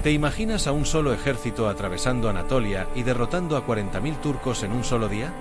¿Te imaginas a un solo ejército atravesando Anatolia y derrotando a 40.000 turcos en un solo día?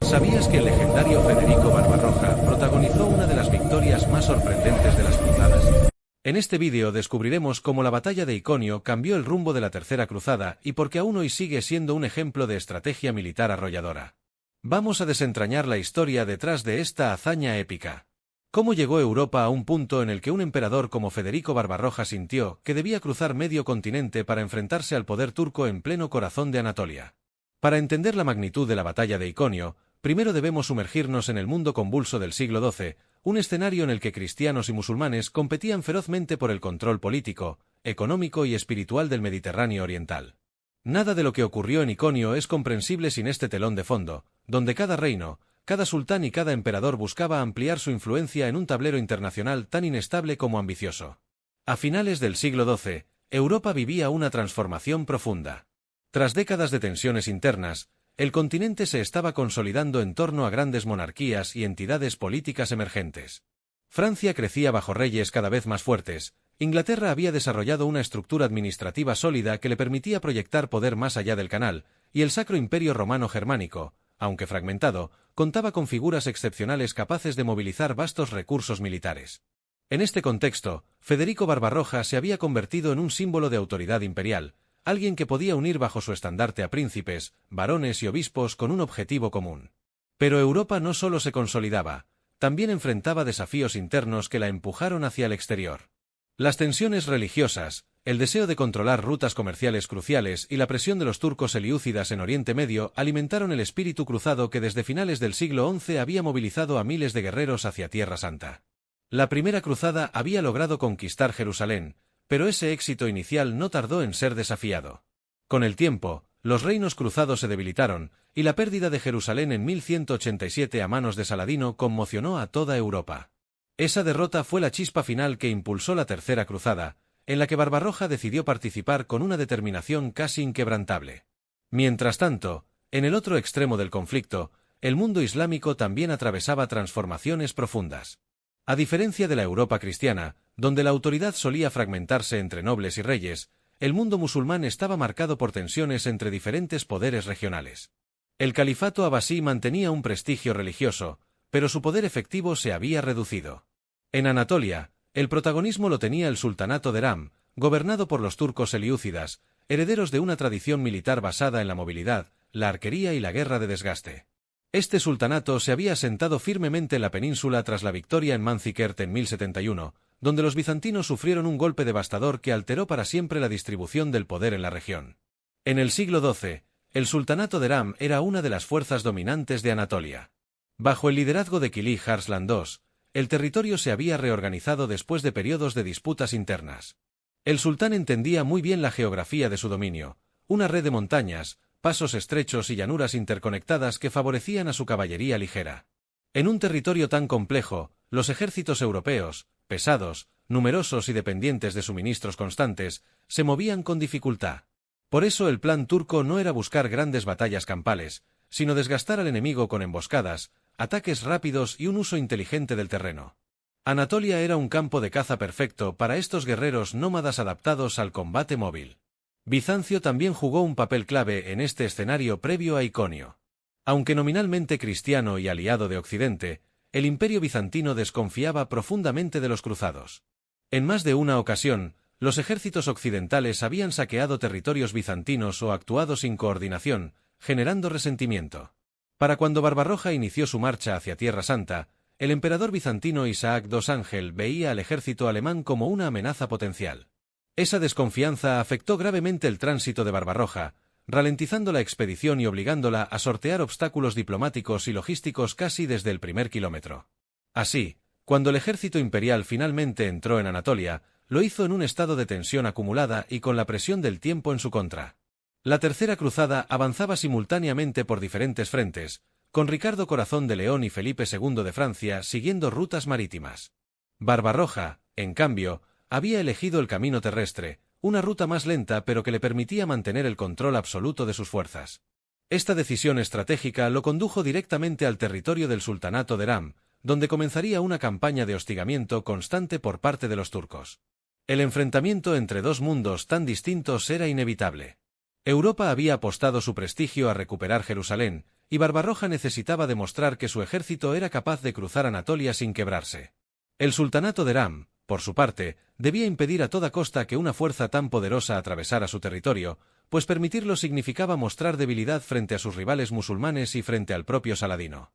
¿Sabías que el legendario Federico Barbarroja protagonizó una de las victorias más sorprendentes de las cruzadas? En este vídeo descubriremos cómo la batalla de Iconio cambió el rumbo de la Tercera Cruzada y por qué aún hoy sigue siendo un ejemplo de estrategia militar arrolladora. Vamos a desentrañar la historia detrás de esta hazaña épica. ¿Cómo llegó Europa a un punto en el que un emperador como Federico Barbarroja sintió que debía cruzar medio continente para enfrentarse al poder turco en pleno corazón de Anatolia? Para entender la magnitud de la batalla de Iconio, primero debemos sumergirnos en el mundo convulso del siglo XII, un escenario en el que cristianos y musulmanes competían ferozmente por el control político, económico y espiritual del Mediterráneo oriental. Nada de lo que ocurrió en Iconio es comprensible sin este telón de fondo, donde cada reino, cada sultán y cada emperador buscaba ampliar su influencia en un tablero internacional tan inestable como ambicioso. A finales del siglo XII, Europa vivía una transformación profunda. Tras décadas de tensiones internas, el continente se estaba consolidando en torno a grandes monarquías y entidades políticas emergentes. Francia crecía bajo reyes cada vez más fuertes, Inglaterra había desarrollado una estructura administrativa sólida que le permitía proyectar poder más allá del canal, y el Sacro Imperio Romano Germánico, aunque fragmentado, contaba con figuras excepcionales capaces de movilizar vastos recursos militares. En este contexto, Federico Barbarroja se había convertido en un símbolo de autoridad imperial, alguien que podía unir bajo su estandarte a príncipes, varones y obispos con un objetivo común. Pero Europa no solo se consolidaba, también enfrentaba desafíos internos que la empujaron hacia el exterior. Las tensiones religiosas, el deseo de controlar rutas comerciales cruciales y la presión de los turcos selyúcidas en Oriente Medio alimentaron el espíritu cruzado que desde finales del siglo XI había movilizado a miles de guerreros hacia Tierra Santa. La primera cruzada había logrado conquistar Jerusalén, pero ese éxito inicial no tardó en ser desafiado. Con el tiempo, los reinos cruzados se debilitaron, y la pérdida de Jerusalén en 1187 a manos de Saladino conmocionó a toda Europa. Esa derrota fue la chispa final que impulsó la Tercera Cruzada, en la que Barbarroja decidió participar con una determinación casi inquebrantable. Mientras tanto, en el otro extremo del conflicto, el mundo islámico también atravesaba transformaciones profundas. A diferencia de la Europa cristiana, donde la autoridad solía fragmentarse entre nobles y reyes, el mundo musulmán estaba marcado por tensiones entre diferentes poderes regionales. El califato abasí mantenía un prestigio religioso, pero su poder efectivo se había reducido. En Anatolia, el protagonismo lo tenía el sultanato de Eram, gobernado por los turcos selyúcidas, herederos de una tradición militar basada en la movilidad, la arquería y la guerra de desgaste. Este sultanato se había asentado firmemente en la península tras la victoria en Manzikert en 1071, donde los bizantinos sufrieron un golpe devastador que alteró para siempre la distribución del poder en la región. En el siglo XII, el sultanato de Eram era una de las fuerzas dominantes de Anatolia. Bajo el liderazgo de Kilij Arslan II, el territorio se había reorganizado después de periodos de disputas internas. El sultán entendía muy bien la geografía de su dominio, una red de montañas, pasos estrechos y llanuras interconectadas que favorecían a su caballería ligera. En un territorio tan complejo, los ejércitos europeos, pesados, numerosos y dependientes de suministros constantes, se movían con dificultad. Por eso el plan turco no era buscar grandes batallas campales, sino desgastar al enemigo con emboscadas, ataques rápidos y un uso inteligente del terreno. Anatolia era un campo de caza perfecto para estos guerreros nómadas adaptados al combate móvil. Bizancio también jugó un papel clave en este escenario previo a Iconio. Aunque nominalmente cristiano y aliado de Occidente, el imperio bizantino desconfiaba profundamente de los cruzados. En más de una ocasión, los ejércitos occidentales habían saqueado territorios bizantinos o actuado sin coordinación, generando resentimiento. Para cuando Barbarroja inició su marcha hacia Tierra Santa, el emperador bizantino Isaac II Ángel veía al ejército alemán como una amenaza potencial. Esa desconfianza afectó gravemente el tránsito de Barbarroja, ralentizando la expedición y obligándola a sortear obstáculos diplomáticos y logísticos casi desde el primer kilómetro. Así, cuando el ejército imperial finalmente entró en Anatolia, lo hizo en un estado de tensión acumulada y con la presión del tiempo en su contra. La Tercera Cruzada avanzaba simultáneamente por diferentes frentes, con Ricardo Corazón de León y Felipe II de Francia siguiendo rutas marítimas. Barbarroja, en cambio, había elegido el camino terrestre, una ruta más lenta pero que le permitía mantener el control absoluto de sus fuerzas. Esta decisión estratégica lo condujo directamente al territorio del sultanato de Eram, donde comenzaría una campaña de hostigamiento constante por parte de los turcos. El enfrentamiento entre dos mundos tan distintos era inevitable. Europa había apostado su prestigio a recuperar Jerusalén, y Barbarroja necesitaba demostrar que su ejército era capaz de cruzar Anatolia sin quebrarse. El sultanato de Eram, por su parte, debía impedir a toda costa que una fuerza tan poderosa atravesara su territorio, pues permitirlo significaba mostrar debilidad frente a sus rivales musulmanes y frente al propio Saladino.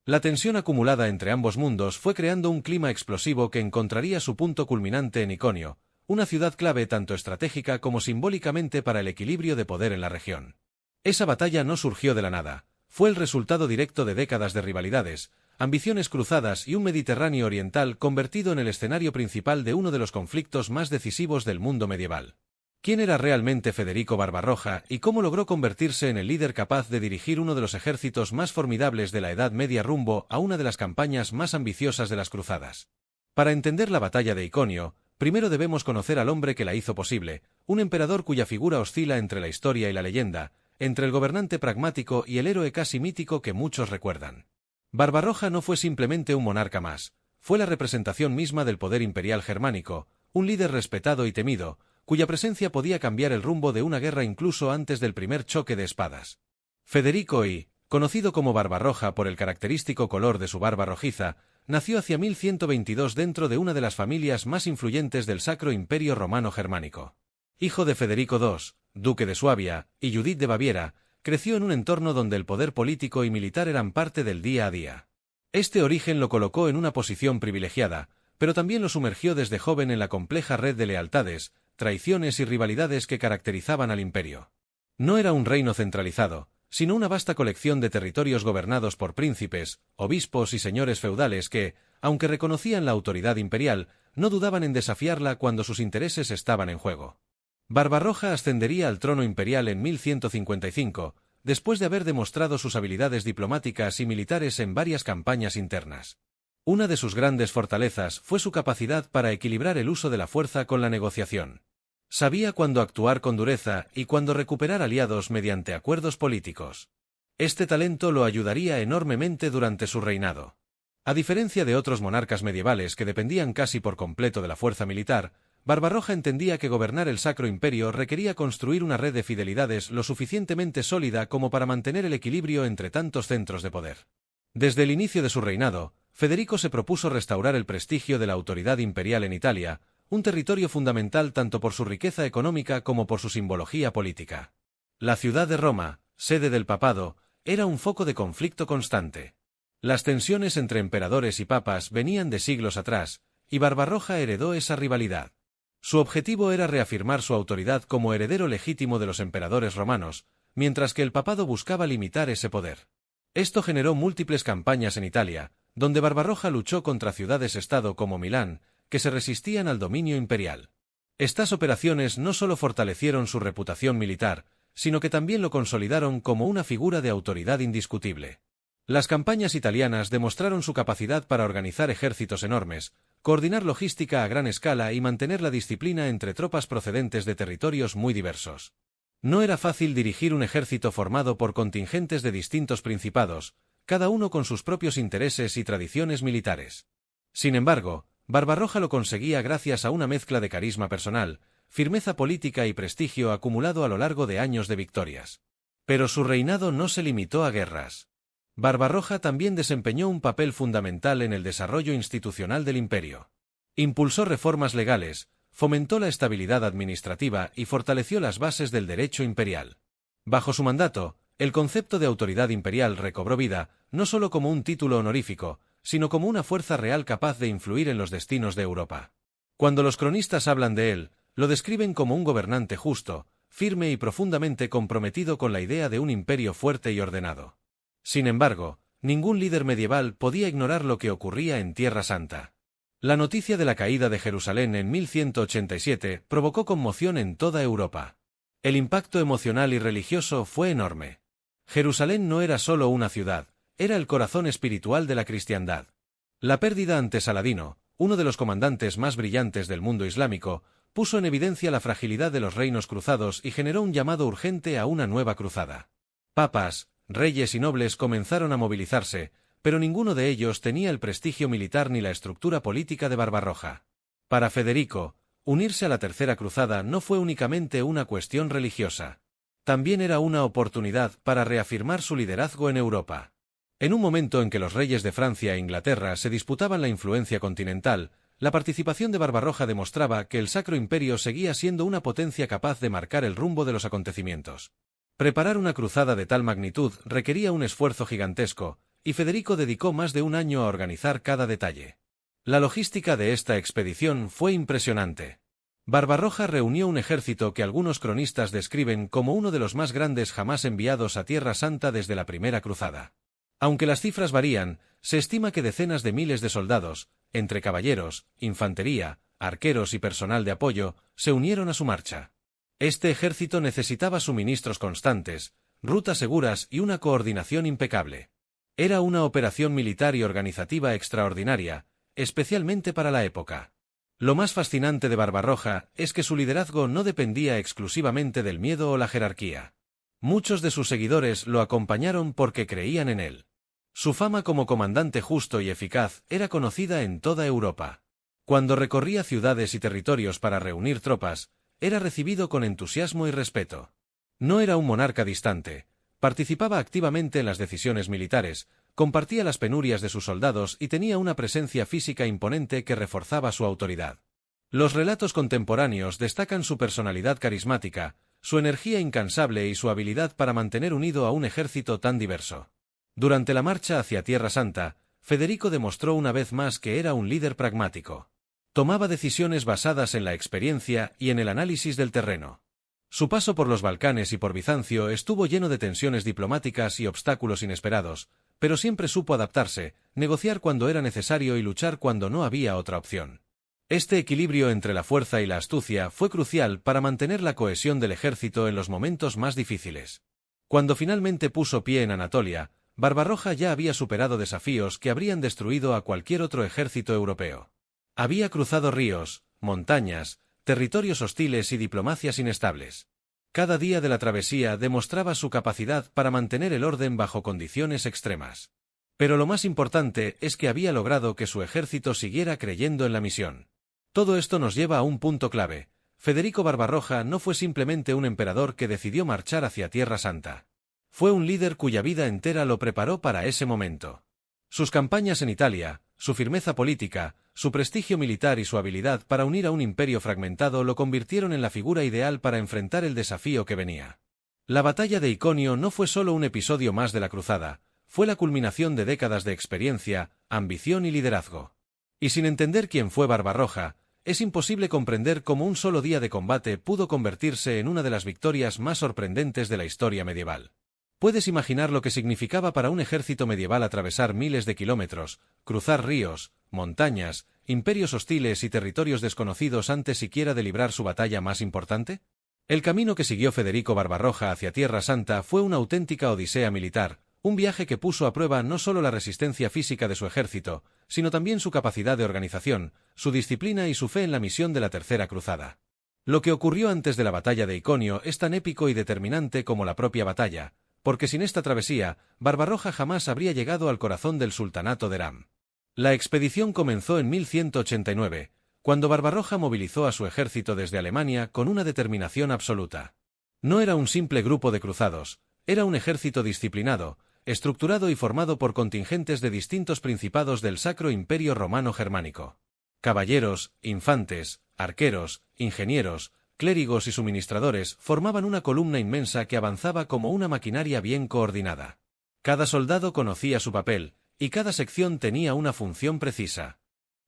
La tensión acumulada entre ambos mundos fue creando un clima explosivo que encontraría su punto culminante en Iconio, una ciudad clave tanto estratégica como simbólicamente para el equilibrio de poder en la región. Esa batalla no surgió de la nada, fue el resultado directo de décadas de rivalidades, ambiciones cruzadas y un Mediterráneo oriental convertido en el escenario principal de uno de los conflictos más decisivos del mundo medieval. ¿Quién era realmente Federico Barbarroja y cómo logró convertirse en el líder capaz de dirigir uno de los ejércitos más formidables de la Edad Media rumbo a una de las campañas más ambiciosas de las cruzadas? Para entender la batalla de Iconio, primero debemos conocer al hombre que la hizo posible, un emperador cuya figura oscila entre la historia y la leyenda, entre el gobernante pragmático y el héroe casi mítico que muchos recuerdan. Barbarroja no fue simplemente un monarca más, fue la representación misma del poder imperial germánico, un líder respetado y temido, cuya presencia podía cambiar el rumbo de una guerra incluso antes del primer choque de espadas. Federico I, conocido como Barbarroja por el característico color de su barba rojiza, nació hacia 1122 dentro de una de las familias más influyentes del Sacro Imperio Romano Germánico. Hijo de Federico II, duque de Suabia, y Judith de Baviera, creció en un entorno donde el poder político y militar eran parte del día a día. Este origen lo colocó en una posición privilegiada, pero también lo sumergió desde joven en la compleja red de lealtades, traiciones y rivalidades que caracterizaban al imperio. No era un reino centralizado, sino una vasta colección de territorios gobernados por príncipes, obispos y señores feudales que, aunque reconocían la autoridad imperial, no dudaban en desafiarla cuando sus intereses estaban en juego. Barbarroja ascendería al trono imperial en 1155, después de haber demostrado sus habilidades diplomáticas y militares en varias campañas internas. Una de sus grandes fortalezas fue su capacidad para equilibrar el uso de la fuerza con la negociación. Sabía cuándo actuar con dureza y cuándo recuperar aliados mediante acuerdos políticos. Este talento lo ayudaría enormemente durante su reinado. A diferencia de otros monarcas medievales que dependían casi por completo de la fuerza militar, Barbarroja entendía que gobernar el Sacro Imperio requería construir una red de fidelidades lo suficientemente sólida como para mantener el equilibrio entre tantos centros de poder. Desde el inicio de su reinado, Federico se propuso restaurar el prestigio de la autoridad imperial en Italia, un territorio fundamental tanto por su riqueza económica como por su simbología política. La ciudad de Roma, sede del papado, era un foco de conflicto constante. Las tensiones entre emperadores y papas venían de siglos atrás, y Barbarroja heredó esa rivalidad. Su objetivo era reafirmar su autoridad como heredero legítimo de los emperadores romanos, mientras que el papado buscaba limitar ese poder. Esto generó múltiples campañas en Italia, donde Barbarroja luchó contra ciudades-estado como Milán, que se resistían al dominio imperial. Estas operaciones no solo fortalecieron su reputación militar, sino que también lo consolidaron como una figura de autoridad indiscutible. Las campañas italianas demostraron su capacidad para organizar ejércitos enormes, coordinar logística a gran escala y mantener la disciplina entre tropas procedentes de territorios muy diversos. No era fácil dirigir un ejército formado por contingentes de distintos principados, cada uno con sus propios intereses y tradiciones militares. Sin embargo, Barbarroja lo conseguía gracias a una mezcla de carisma personal, firmeza política y prestigio acumulado a lo largo de años de victorias. Pero su reinado no se limitó a guerras. Barbarroja también desempeñó un papel fundamental en el desarrollo institucional del imperio. Impulsó reformas legales, fomentó la estabilidad administrativa y fortaleció las bases del derecho imperial. Bajo su mandato, el concepto de autoridad imperial recobró vida, no solo como un título honorífico, sino como una fuerza real capaz de influir en los destinos de Europa. Cuando los cronistas hablan de él, lo describen como un gobernante justo, firme y profundamente comprometido con la idea de un imperio fuerte y ordenado. Sin embargo, ningún líder medieval podía ignorar lo que ocurría en Tierra Santa. La noticia de la caída de Jerusalén en 1187 provocó conmoción en toda Europa. El impacto emocional y religioso fue enorme. Jerusalén no era solo una ciudad, era el corazón espiritual de la cristiandad. La pérdida ante Saladino, uno de los comandantes más brillantes del mundo islámico, puso en evidencia la fragilidad de los reinos cruzados y generó un llamado urgente a una nueva cruzada. Papas, reyes y nobles comenzaron a movilizarse, pero ninguno de ellos tenía el prestigio militar ni la estructura política de Barbarroja. Para Federico, Unirse a la Tercera Cruzada no fue únicamente una cuestión religiosa. También era una oportunidad para reafirmar su liderazgo en Europa. En un momento en que los reyes de Francia e Inglaterra se disputaban la influencia continental, la participación de Barbarroja demostraba que el Sacro Imperio seguía siendo una potencia capaz de marcar el rumbo de los acontecimientos. Preparar una cruzada de tal magnitud requería un esfuerzo gigantesco, y Federico dedicó más de un año a organizar cada detalle. La logística de esta expedición fue impresionante. Barbarroja reunió un ejército que algunos cronistas describen como uno de los más grandes jamás enviados a Tierra Santa desde la Primera Cruzada. Aunque las cifras varían, se estima que decenas de miles de soldados, entre caballeros, infantería, arqueros y personal de apoyo, se unieron a su marcha. Este ejército necesitaba suministros constantes, rutas seguras y una coordinación impecable. Era una operación militar y organizativa extraordinaria, especialmente para la época. Lo más fascinante de Barbarroja es que su liderazgo no dependía exclusivamente del miedo o la jerarquía. Muchos de sus seguidores lo acompañaron porque creían en él. Su fama como comandante justo y eficaz era conocida en toda Europa. Cuando recorría ciudades y territorios para reunir tropas, era recibido con entusiasmo y respeto. No era un monarca distante, participaba activamente en las decisiones militares, compartía las penurias de sus soldados y tenía una presencia física imponente que reforzaba su autoridad. Los relatos contemporáneos destacan su personalidad carismática, su energía incansable y su habilidad para mantener unido a un ejército tan diverso. Durante la marcha hacia Tierra Santa, Federico demostró una vez más que era un líder pragmático. Tomaba decisiones basadas en la experiencia y en el análisis del terreno. Su paso por los Balcanes y por Bizancio estuvo lleno de tensiones diplomáticas y obstáculos inesperados, pero siempre supo adaptarse, negociar cuando era necesario y luchar cuando no había otra opción. Este equilibrio entre la fuerza y la astucia fue crucial para mantener la cohesión del ejército en los momentos más difíciles. Cuando finalmente puso pie en Anatolia, Barbarroja ya había superado desafíos que habrían destruido a cualquier otro ejército europeo. Había cruzado ríos, montañas, territorios hostiles y diplomacias inestables. Cada día de la travesía demostraba su capacidad para mantener el orden bajo condiciones extremas. Pero lo más importante es que había logrado que su ejército siguiera creyendo en la misión. Todo esto nos lleva a un punto clave. Federico Barbarroja no fue simplemente un emperador que decidió marchar hacia Tierra Santa. Fue un líder cuya vida entera lo preparó para ese momento. Sus campañas en Italia, su firmeza política, su prestigio militar y su habilidad para unir a un imperio fragmentado lo convirtieron en la figura ideal para enfrentar el desafío que venía. La batalla de Iconio no fue solo un episodio más de la cruzada, fue la culminación de décadas de experiencia, ambición y liderazgo. Y sin entender quién fue Barbarroja, es imposible comprender cómo un solo día de combate pudo convertirse en una de las victorias más sorprendentes de la historia medieval. Puedes imaginar lo que significaba para un ejército medieval atravesar miles de kilómetros, cruzar ríos, montañas, imperios hostiles y territorios desconocidos antes siquiera de librar su batalla más importante? El camino que siguió Federico Barbarroja hacia Tierra Santa fue una auténtica odisea militar, un viaje que puso a prueba no solo la resistencia física de su ejército, sino también su capacidad de organización, su disciplina y su fe en la misión de la Tercera Cruzada. Lo que ocurrió antes de la batalla de Iconio es tan épico y determinante como la propia batalla, porque sin esta travesía, Barbarroja jamás habría llegado al corazón del sultanato de Eram. La expedición comenzó en 1189, cuando Barbarroja movilizó a su ejército desde Alemania con una determinación absoluta. No era un simple grupo de cruzados, era un ejército disciplinado, estructurado y formado por contingentes de distintos principados del Sacro Imperio Romano Germánico. Caballeros, infantes, arqueros, ingenieros, clérigos y suministradores formaban una columna inmensa que avanzaba como una maquinaria bien coordinada. Cada soldado conocía su papel, y cada sección tenía una función precisa.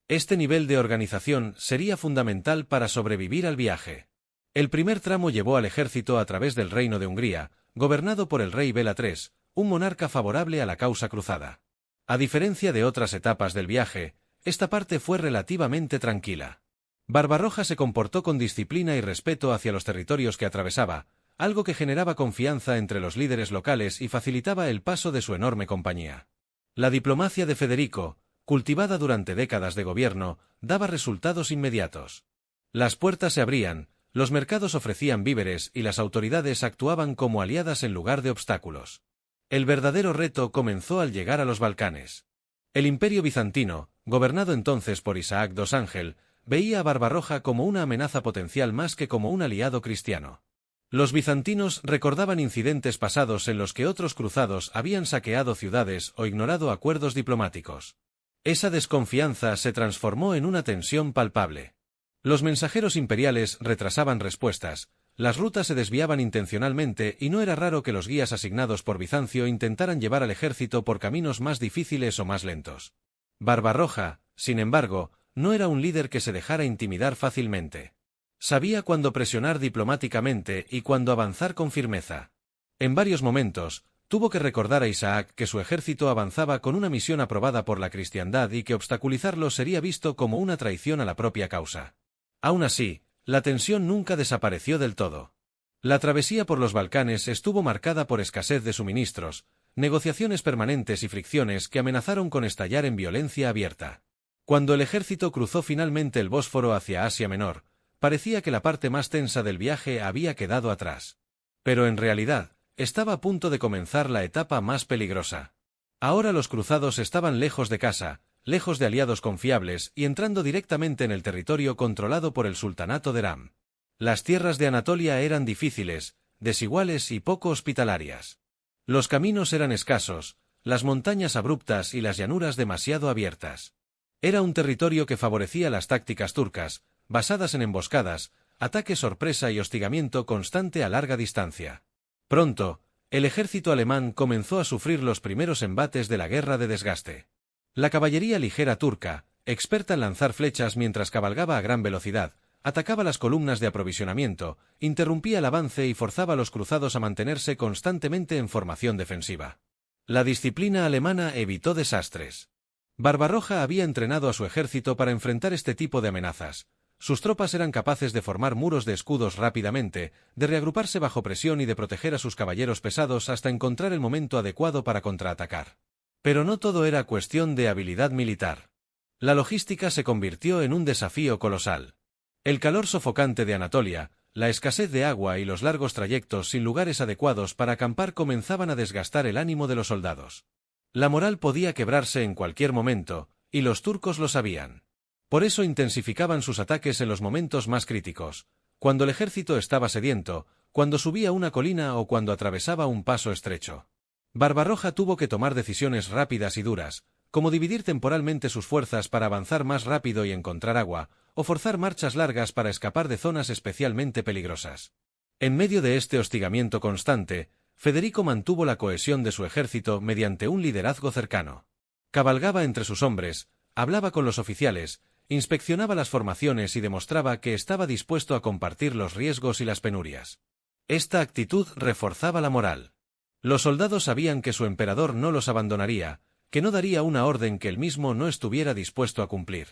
Este nivel de organización sería fundamental para sobrevivir al viaje. El primer tramo llevó al ejército a través del Reino de Hungría, gobernado por el rey Bela III, un monarca favorable a la causa cruzada. A diferencia de otras etapas del viaje, esta parte fue relativamente tranquila. Barbarroja se comportó con disciplina y respeto hacia los territorios que atravesaba, algo que generaba confianza entre los líderes locales y facilitaba el paso de su enorme compañía. La diplomacia de Federico, cultivada durante décadas de gobierno, daba resultados inmediatos. Las puertas se abrían, los mercados ofrecían víveres y las autoridades actuaban como aliadas en lugar de obstáculos. El verdadero reto comenzó al llegar a los Balcanes. El Imperio bizantino, gobernado entonces por Isaac II Ángel, veía a Barbarroja como una amenaza potencial más que como un aliado cristiano. Los bizantinos recordaban incidentes pasados en los que otros cruzados habían saqueado ciudades o ignorado acuerdos diplomáticos. Esa desconfianza se transformó en una tensión palpable. Los mensajeros imperiales retrasaban respuestas, las rutas se desviaban intencionalmente y no era raro que los guías asignados por Bizancio intentaran llevar al ejército por caminos más difíciles o más lentos. Barbarroja, sin embargo, no era un líder que se dejara intimidar fácilmente. Sabía cuándo presionar diplomáticamente y cuándo avanzar con firmeza. En varios momentos, tuvo que recordar a Isaac que su ejército avanzaba con una misión aprobada por la cristiandad y que obstaculizarlo sería visto como una traición a la propia causa. Aún así, la tensión nunca desapareció del todo. La travesía por los Balcanes estuvo marcada por escasez de suministros, negociaciones permanentes y fricciones que amenazaron con estallar en violencia abierta. Cuando el ejército cruzó finalmente el Bósforo hacia Asia Menor, parecía que la parte más tensa del viaje había quedado atrás. Pero en realidad, estaba a punto de comenzar la etapa más peligrosa. Ahora los cruzados estaban lejos de casa, lejos de aliados confiables y entrando directamente en el territorio controlado por el sultanato de Eram. Las tierras de Anatolia eran difíciles, desiguales y poco hospitalarias. Los caminos eran escasos, las montañas abruptas y las llanuras demasiado abiertas. Era un territorio que favorecía las tácticas turcas, basadas en emboscadas, ataque sorpresa y hostigamiento constante a larga distancia. Pronto, el ejército alemán comenzó a sufrir los primeros embates de la guerra de desgaste. La caballería ligera turca, experta en lanzar flechas mientras cabalgaba a gran velocidad, atacaba las columnas de aprovisionamiento, interrumpía el avance y forzaba a los cruzados a mantenerse constantemente en formación defensiva. La disciplina alemana evitó desastres. Barbarroja había entrenado a su ejército para enfrentar este tipo de amenazas. Sus tropas eran capaces de formar muros de escudos rápidamente, de reagruparse bajo presión y de proteger a sus caballeros pesados hasta encontrar el momento adecuado para contraatacar. Pero no todo era cuestión de habilidad militar. La logística se convirtió en un desafío colosal. El calor sofocante de Anatolia, la escasez de agua y los largos trayectos sin lugares adecuados para acampar comenzaban a desgastar el ánimo de los soldados. La moral podía quebrarse en cualquier momento, y los turcos lo sabían. Por eso intensificaban sus ataques en los momentos más críticos, cuando el ejército estaba sediento, cuando subía una colina o cuando atravesaba un paso estrecho. Barbarroja tuvo que tomar decisiones rápidas y duras, como dividir temporalmente sus fuerzas para avanzar más rápido y encontrar agua, o forzar marchas largas para escapar de zonas especialmente peligrosas. En medio de este hostigamiento constante, Federico mantuvo la cohesión de su ejército mediante un liderazgo cercano. Cabalgaba entre sus hombres, hablaba con los oficiales, inspeccionaba las formaciones y demostraba que estaba dispuesto a compartir los riesgos y las penurias. Esta actitud reforzaba la moral. Los soldados sabían que su emperador no los abandonaría, que no daría una orden que él mismo no estuviera dispuesto a cumplir.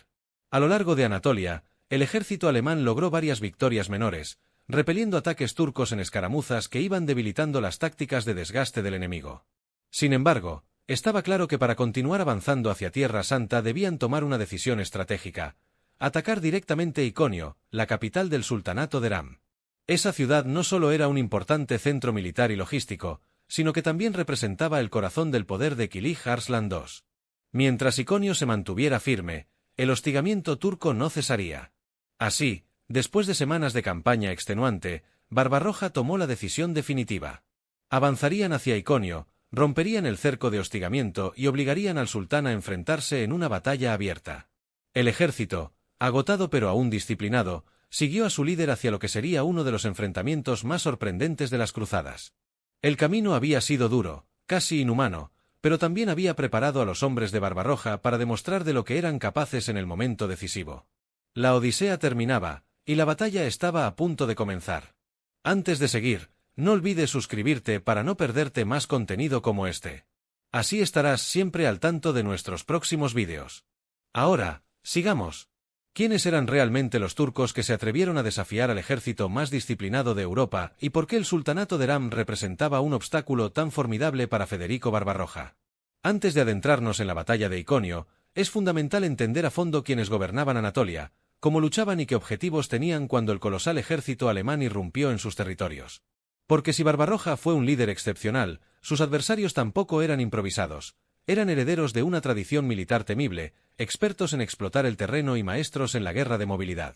A lo largo de Anatolia, el ejército alemán logró varias victorias menores, repeliendo ataques turcos en escaramuzas que iban debilitando las tácticas de desgaste del enemigo. Sin embargo, estaba claro que para continuar avanzando hacia Tierra Santa debían tomar una decisión estratégica: atacar directamente Iconio, la capital del sultanato de Eram. Esa ciudad no solo era un importante centro militar y logístico, sino que también representaba el corazón del poder de Kilij Arslan II. Mientras Iconio se mantuviera firme, el hostigamiento turco no cesaría. Así, después de semanas de campaña extenuante, Barbarroja tomó la decisión definitiva. Avanzarían hacia Iconio, romperían el cerco de hostigamiento y obligarían al sultán a enfrentarse en una batalla abierta. El ejército, agotado pero aún disciplinado, siguió a su líder hacia lo que sería uno de los enfrentamientos más sorprendentes de las cruzadas. El camino había sido duro, casi inhumano, pero también había preparado a los hombres de Barbarroja para demostrar de lo que eran capaces en el momento decisivo. La odisea terminaba, y la batalla estaba a punto de comenzar. Antes de seguir, no olvides suscribirte para no perderte más contenido como este. Así estarás siempre al tanto de nuestros próximos vídeos. Ahora, sigamos. ¿Quiénes eran realmente los turcos que se atrevieron a desafiar al ejército más disciplinado de Europa y por qué el sultanato de Eram representaba un obstáculo tan formidable para Federico Barbarroja? Antes de adentrarnos en la batalla de Iconio, es fundamental entender a fondo quiénes gobernaban Anatolia, cómo luchaban y qué objetivos tenían cuando el colosal ejército alemán irrumpió en sus territorios. Porque si Barbarroja fue un líder excepcional, sus adversarios tampoco eran improvisados. eran herederos de una tradición militar temible, expertos en explotar el terreno y maestros en la guerra de movilidad.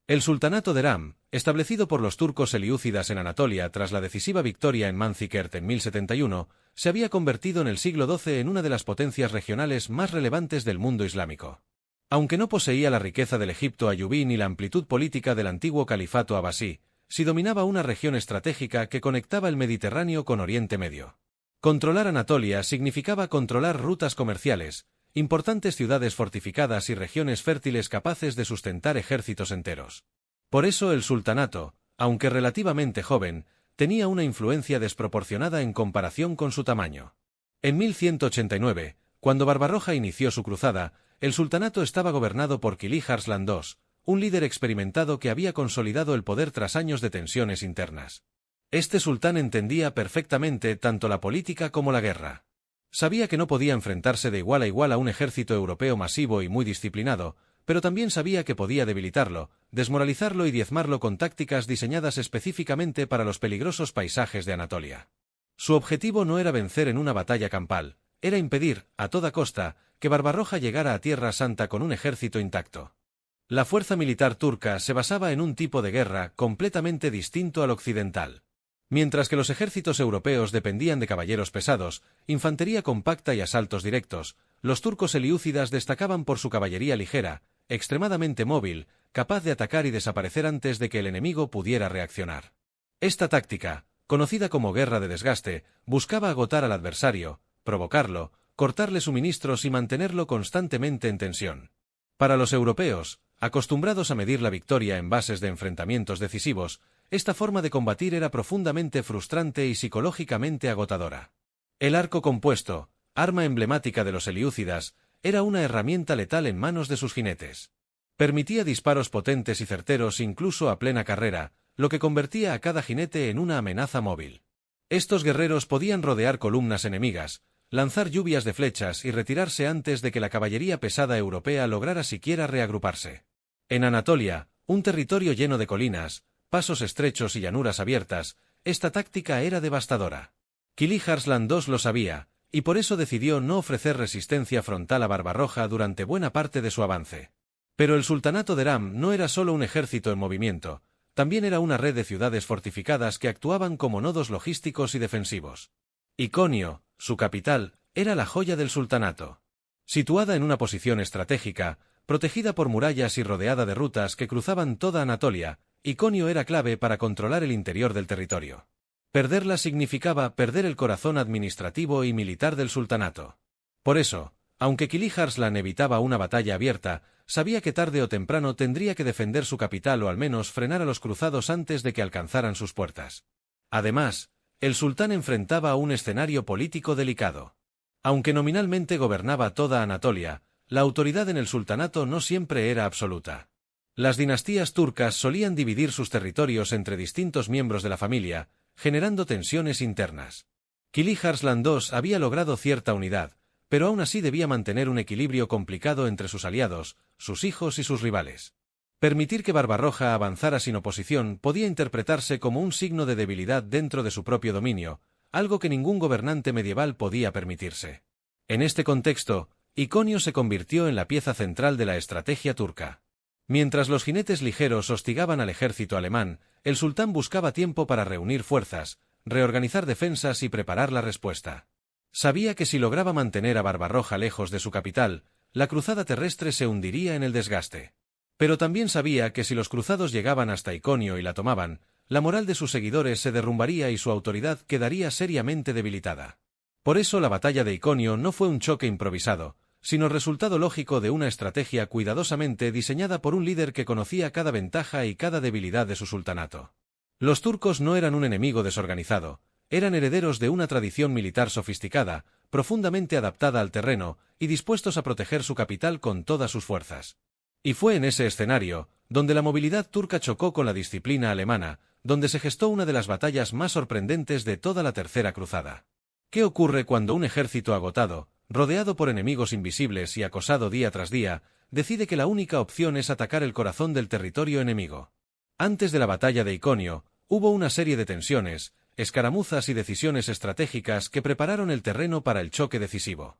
El sultanato de Eram, establecido por los turcos selyúcidas en Anatolia tras la decisiva victoria en Manzikert en 1071, se había convertido en el siglo XII en una de las potencias regionales más relevantes del mundo islámico. Aunque no poseía la riqueza del Egipto ayubí ni la amplitud política del antiguo califato abasí, sí dominaba una región estratégica que conectaba el Mediterráneo con Oriente Medio. Controlar Anatolia significaba controlar rutas comerciales, importantes ciudades fortificadas y regiones fértiles capaces de sustentar ejércitos enteros. Por eso el sultanato, aunque relativamente joven, tenía una influencia desproporcionada en comparación con su tamaño. En 1189, cuando Barbarroja inició su cruzada, el sultanato estaba gobernado por Kilij Arslan II, un líder experimentado que había consolidado el poder tras años de tensiones internas. Este sultán entendía perfectamente tanto la política como la guerra. Sabía que no podía enfrentarse de igual a igual a un ejército europeo masivo y muy disciplinado, pero también sabía que podía debilitarlo, desmoralizarlo y diezmarlo con tácticas diseñadas específicamente para los peligrosos paisajes de Anatolia. Su objetivo no era vencer en una batalla campal, era impedir, a toda costa, que Barbarroja llegara a Tierra Santa con un ejército intacto. La fuerza militar turca se basaba en un tipo de guerra completamente distinto al occidental. Mientras que los ejércitos europeos dependían de caballeros pesados, infantería compacta y asaltos directos, los turcos selyúcidas destacaban por su caballería ligera, extremadamente móvil, capaz de atacar y desaparecer antes de que el enemigo pudiera reaccionar. Esta táctica, conocida como guerra de desgaste, buscaba agotar al adversario, provocarlo, cortarle suministros y mantenerlo constantemente en tensión. Para los europeos, acostumbrados a medir la victoria en bases de enfrentamientos decisivos, esta forma de combatir era profundamente frustrante y psicológicamente agotadora. El arco compuesto, arma emblemática de los selyúcidas, era una herramienta letal en manos de sus jinetes. Permitía disparos potentes y certeros incluso a plena carrera, lo que convertía a cada jinete en una amenaza móvil. Estos guerreros podían rodear columnas enemigas, lanzar lluvias de flechas y retirarse antes de que la caballería pesada europea lograra siquiera reagruparse. En Anatolia, un territorio lleno de colinas, pasos estrechos y llanuras abiertas, esta táctica era devastadora. Kilij Arslan II lo sabía, y por eso decidió no ofrecer resistencia frontal a Barbarroja durante buena parte de su avance. Pero el sultanato de Eram no era solo un ejército en movimiento, también era una red de ciudades fortificadas que actuaban como nodos logísticos y defensivos. Iconio, su capital, era la joya del sultanato. Situada en una posición estratégica, protegida por murallas y rodeada de rutas que cruzaban toda Anatolia, Iconio era clave para controlar el interior del territorio. Perderla significaba perder el corazón administrativo y militar del sultanato. Por eso, aunque Kilij Arslan evitaba una batalla abierta, sabía que tarde o temprano tendría que defender su capital o al menos frenar a los cruzados antes de que alcanzaran sus puertas. Además, el sultán enfrentaba a un escenario político delicado. Aunque nominalmente gobernaba toda Anatolia, la autoridad en el sultanato no siempre era absoluta. Las dinastías turcas solían dividir sus territorios entre distintos miembros de la familia, generando tensiones internas. Kilij Arslan II había logrado cierta unidad, pero aún así debía mantener un equilibrio complicado entre sus aliados, sus hijos y sus rivales. Permitir que Barbarroja avanzara sin oposición podía interpretarse como un signo de debilidad dentro de su propio dominio, algo que ningún gobernante medieval podía permitirse. En este contexto, Iconio se convirtió en la pieza central de la estrategia turca. Mientras los jinetes ligeros hostigaban al ejército alemán, el sultán buscaba tiempo para reunir fuerzas, reorganizar defensas y preparar la respuesta. Sabía que si lograba mantener a Barbarroja lejos de su capital, la cruzada terrestre se hundiría en el desgaste. Pero también sabía que si los cruzados llegaban hasta Iconio y la tomaban, la moral de sus seguidores se derrumbaría y su autoridad quedaría seriamente debilitada. Por eso la batalla de Iconio no fue un choque improvisado, sino resultado lógico de una estrategia cuidadosamente diseñada por un líder que conocía cada ventaja y cada debilidad de su sultanato. Los turcos no eran un enemigo desorganizado, eran herederos de una tradición militar sofisticada, profundamente adaptada al terreno y dispuestos a proteger su capital con todas sus fuerzas. Y fue en ese escenario, donde la movilidad turca chocó con la disciplina alemana, donde se gestó una de las batallas más sorprendentes de toda la Tercera Cruzada. ¿Qué ocurre cuando un ejército agotado, rodeado por enemigos invisibles y acosado día tras día, decide que la única opción es atacar el corazón del territorio enemigo? Antes de la batalla de Iconio, hubo una serie de tensiones, escaramuzas y decisiones estratégicas que prepararon el terreno para el choque decisivo.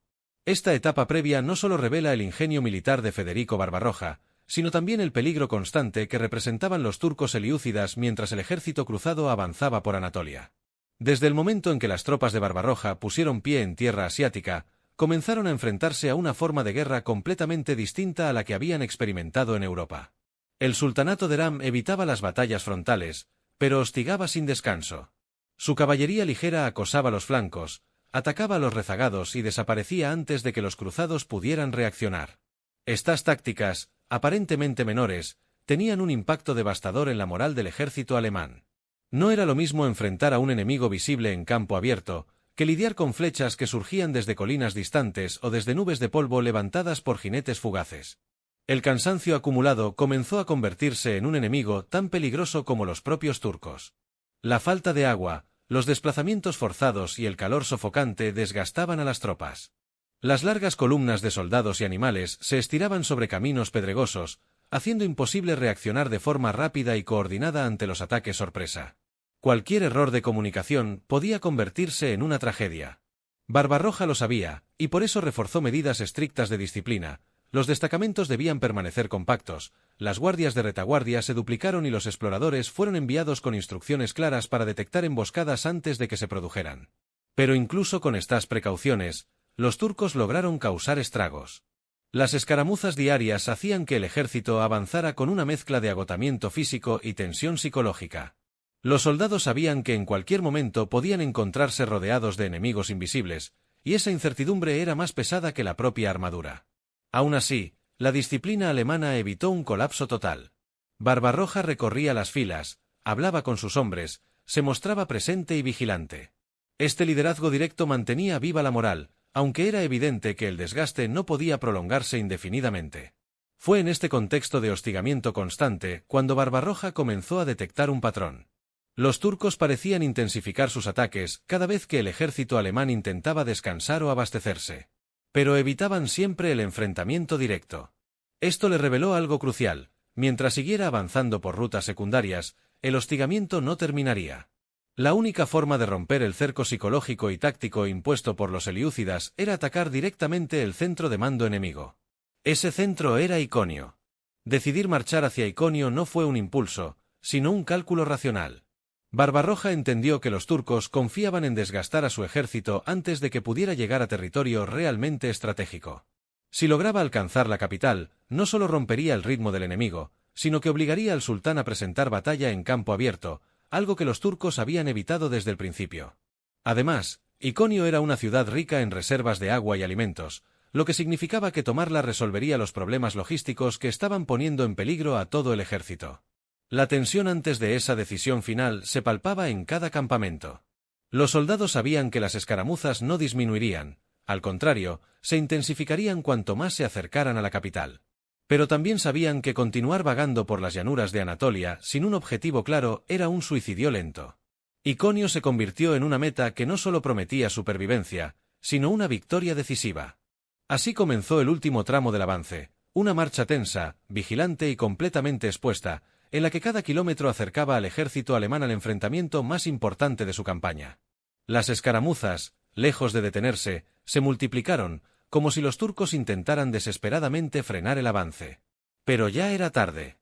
Esta etapa previa no solo revela el ingenio militar de Federico Barbarroja, sino también el peligro constante que representaban los turcos selyúcidas mientras el ejército cruzado avanzaba por Anatolia. Desde el momento en que las tropas de Barbarroja pusieron pie en tierra asiática, comenzaron a enfrentarse a una forma de guerra completamente distinta a la que habían experimentado en Europa. El sultanato de Eram evitaba las batallas frontales, pero hostigaba sin descanso. Su caballería ligera acosaba los flancos, atacaba a los rezagados y desaparecía antes de que los cruzados pudieran reaccionar. Estas tácticas, aparentemente menores, tenían un impacto devastador en la moral del ejército alemán. No era lo mismo enfrentar a un enemigo visible en campo abierto, que lidiar con flechas que surgían desde colinas distantes o desde nubes de polvo levantadas por jinetes fugaces. El cansancio acumulado comenzó a convertirse en un enemigo tan peligroso como los propios turcos. La falta de agua, los desplazamientos forzados y el calor sofocante desgastaban a las tropas. Las largas columnas de soldados y animales se estiraban sobre caminos pedregosos, haciendo imposible reaccionar de forma rápida y coordinada ante los ataques sorpresa. Cualquier error de comunicación podía convertirse en una tragedia. Barbarroja lo sabía, y por eso reforzó medidas estrictas de disciplina. Los destacamentos debían permanecer compactos, las guardias de retaguardia se duplicaron y los exploradores fueron enviados con instrucciones claras para detectar emboscadas antes de que se produjeran. Pero incluso con estas precauciones, los turcos lograron causar estragos. Las escaramuzas diarias hacían que el ejército avanzara con una mezcla de agotamiento físico y tensión psicológica. Los soldados sabían que en cualquier momento podían encontrarse rodeados de enemigos invisibles, y esa incertidumbre era más pesada que la propia armadura. Aún así, la disciplina alemana evitó un colapso total. Barbarroja recorría las filas, hablaba con sus hombres, se mostraba presente y vigilante. Este liderazgo directo mantenía viva la moral, aunque era evidente que el desgaste no podía prolongarse indefinidamente. Fue en este contexto de hostigamiento constante cuando Barbarroja comenzó a detectar un patrón. Los turcos parecían intensificar sus ataques cada vez que el ejército alemán intentaba descansar o abastecerse. Pero evitaban siempre el enfrentamiento directo. Esto le reveló algo crucial: mientras siguiera avanzando por rutas secundarias, el hostigamiento no terminaría. La única forma de romper el cerco psicológico y táctico impuesto por los selyúcidas era atacar directamente el centro de mando enemigo. Ese centro era Iconio. Decidir marchar hacia Iconio no fue un impulso, sino un cálculo racional. Barbarroja entendió que los turcos confiaban en desgastar a su ejército antes de que pudiera llegar a territorio realmente estratégico. Si lograba alcanzar la capital, no solo rompería el ritmo del enemigo, sino que obligaría al sultán a presentar batalla en campo abierto, algo que los turcos habían evitado desde el principio. Además, Iconio era una ciudad rica en reservas de agua y alimentos, lo que significaba que tomarla resolvería los problemas logísticos que estaban poniendo en peligro a todo el ejército. La tensión antes de esa decisión final se palpaba en cada campamento. Los soldados sabían que las escaramuzas no disminuirían, al contrario, se intensificarían cuanto más se acercaran a la capital. Pero también sabían que continuar vagando por las llanuras de Anatolia sin un objetivo claro era un suicidio lento. Iconio se convirtió en una meta que no solo prometía supervivencia, sino una victoria decisiva. Así comenzó el último tramo del avance, una marcha tensa, vigilante y completamente expuesta, en la que cada kilómetro acercaba al ejército alemán al enfrentamiento más importante de su campaña. Las escaramuzas, lejos de detenerse, se multiplicaron, como si los turcos intentaran desesperadamente frenar el avance. Pero ya era tarde.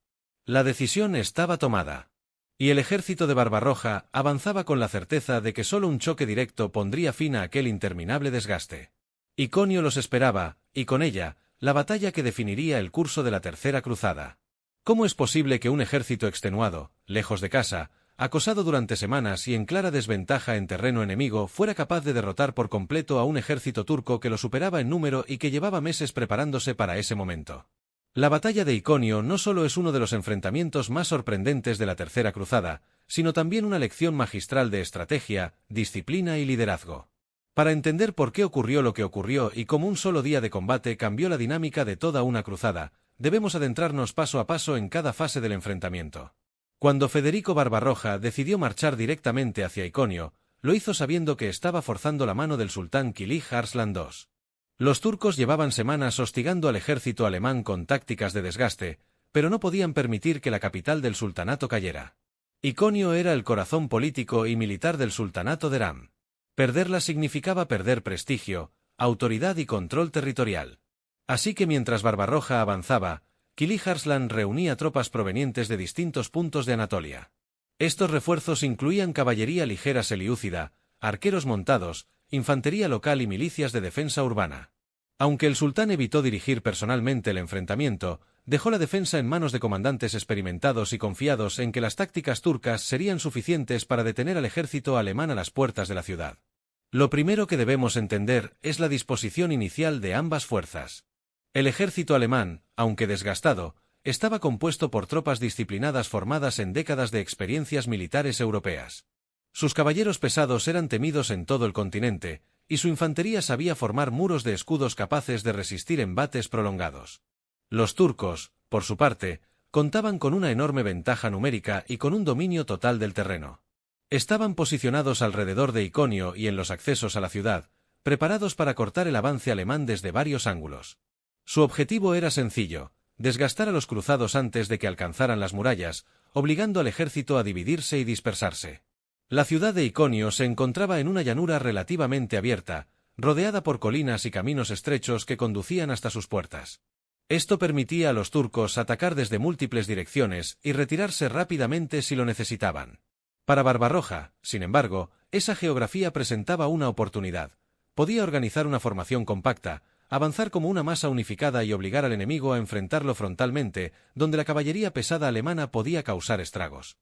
La decisión estaba tomada. Y el ejército de Barbarroja avanzaba con la certeza de que solo un choque directo pondría fin a aquel interminable desgaste. Iconio los esperaba, y con ella, la batalla que definiría el curso de la Tercera Cruzada. ¿Cómo es posible que un ejército extenuado, lejos de casa, acosado durante semanas y en clara desventaja en terreno enemigo, fuera capaz de derrotar por completo a un ejército turco que lo superaba en número y que llevaba meses preparándose para ese momento? La batalla de Iconio no solo es uno de los enfrentamientos más sorprendentes de la Tercera Cruzada, sino también una lección magistral de estrategia, disciplina y liderazgo. Para entender por qué ocurrió lo que ocurrió y cómo un solo día de combate cambió la dinámica de toda una cruzada, debemos adentrarnos paso a paso en cada fase del enfrentamiento. Cuando Federico Barbarroja decidió marchar directamente hacia Iconio, lo hizo sabiendo que estaba forzando la mano del sultán Kilij Arslan II. Los turcos llevaban semanas hostigando al ejército alemán con tácticas de desgaste, pero no podían permitir que la capital del sultanato cayera. Iconio era el corazón político y militar del sultanato de Eram. Perderla significaba perder prestigio, autoridad y control territorial. Así que mientras Barbarroja avanzaba, Kilij Arslan reunía tropas provenientes de distintos puntos de Anatolia. Estos refuerzos incluían caballería ligera seliúcida, arqueros montados, infantería local y milicias de defensa urbana. Aunque el sultán evitó dirigir personalmente el enfrentamiento, dejó la defensa en manos de comandantes experimentados y confiados en que las tácticas turcas serían suficientes para detener al ejército alemán a las puertas de la ciudad. Lo primero que debemos entender es la disposición inicial de ambas fuerzas. El ejército alemán, aunque desgastado, estaba compuesto por tropas disciplinadas formadas en décadas de experiencias militares europeas. Sus caballeros pesados eran temidos en todo el continente, y su infantería sabía formar muros de escudos capaces de resistir embates prolongados. Los turcos, por su parte, contaban con una enorme ventaja numérica y con un dominio total del terreno. Estaban posicionados alrededor de Iconio y en los accesos a la ciudad, preparados para cortar el avance alemán desde varios ángulos. Su objetivo era sencillo: desgastar a los cruzados antes de que alcanzaran las murallas, obligando al ejército a dividirse y dispersarse. La ciudad de Iconio se encontraba en una llanura relativamente abierta, rodeada por colinas y caminos estrechos que conducían hasta sus puertas. Esto permitía a los turcos atacar desde múltiples direcciones y retirarse rápidamente si lo necesitaban. Para Barbarroja, sin embargo, esa geografía presentaba una oportunidad. Podía organizar una formación compacta, avanzar como una masa unificada y obligar al enemigo a enfrentarlo frontalmente, donde la caballería pesada alemana podía causar estragos.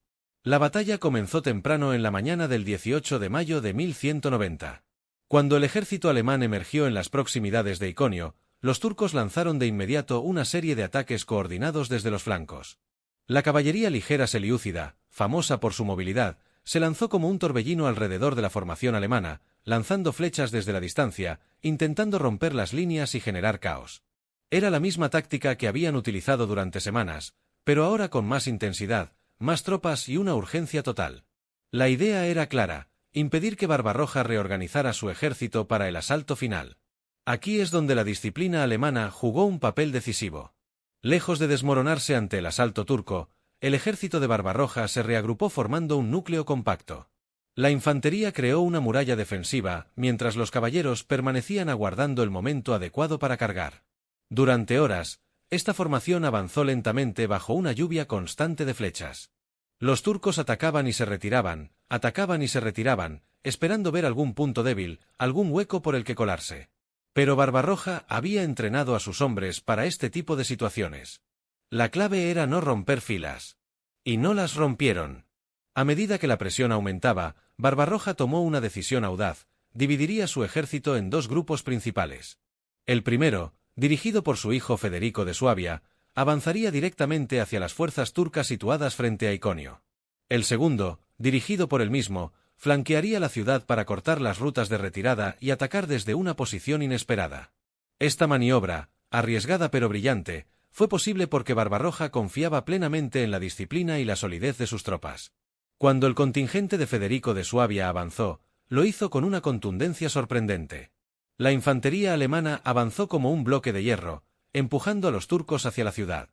La batalla comenzó temprano en la mañana del 18 de mayo de 1190. Cuando el ejército alemán emergió en las proximidades de Iconio, los turcos lanzaron de inmediato una serie de ataques coordinados desde los flancos. La caballería ligera seliúcida, famosa por su movilidad, se lanzó como un torbellino alrededor de la formación alemana, lanzando flechas desde la distancia, intentando romper las líneas y generar caos. Era la misma táctica que habían utilizado durante semanas, pero ahora con más intensidad, más tropas y una urgencia total. La idea era clara: impedir que Barbarroja reorganizara su ejército para el asalto final. Aquí es donde la disciplina alemana jugó un papel decisivo. Lejos de desmoronarse ante el asalto turco, el ejército de Barbarroja se reagrupó formando un núcleo compacto. La infantería creó una muralla defensiva, mientras los caballeros permanecían aguardando el momento adecuado para cargar. Durante horas, esta formación avanzó lentamente bajo una lluvia constante de flechas. Los turcos atacaban y se retiraban, esperando ver algún punto débil, algún hueco por el que colarse. Pero Barbarroja había entrenado a sus hombres para este tipo de situaciones. La clave era no romper filas. Y no las rompieron. A medida que la presión aumentaba, Barbarroja tomó una decisión audaz: dividiría su ejército en dos grupos principales. El primero, dirigido por su hijo Federico de Suabia, avanzaría directamente hacia las fuerzas turcas situadas frente a Iconio. El segundo, dirigido por él mismo, flanquearía la ciudad para cortar las rutas de retirada y atacar desde una posición inesperada. Esta maniobra, arriesgada pero brillante, fue posible porque Barbarroja confiaba plenamente en la disciplina y la solidez de sus tropas. Cuando el contingente de Federico de Suabia avanzó, lo hizo con una contundencia sorprendente. La infantería alemana avanzó como un bloque de hierro, empujando a los turcos hacia la ciudad.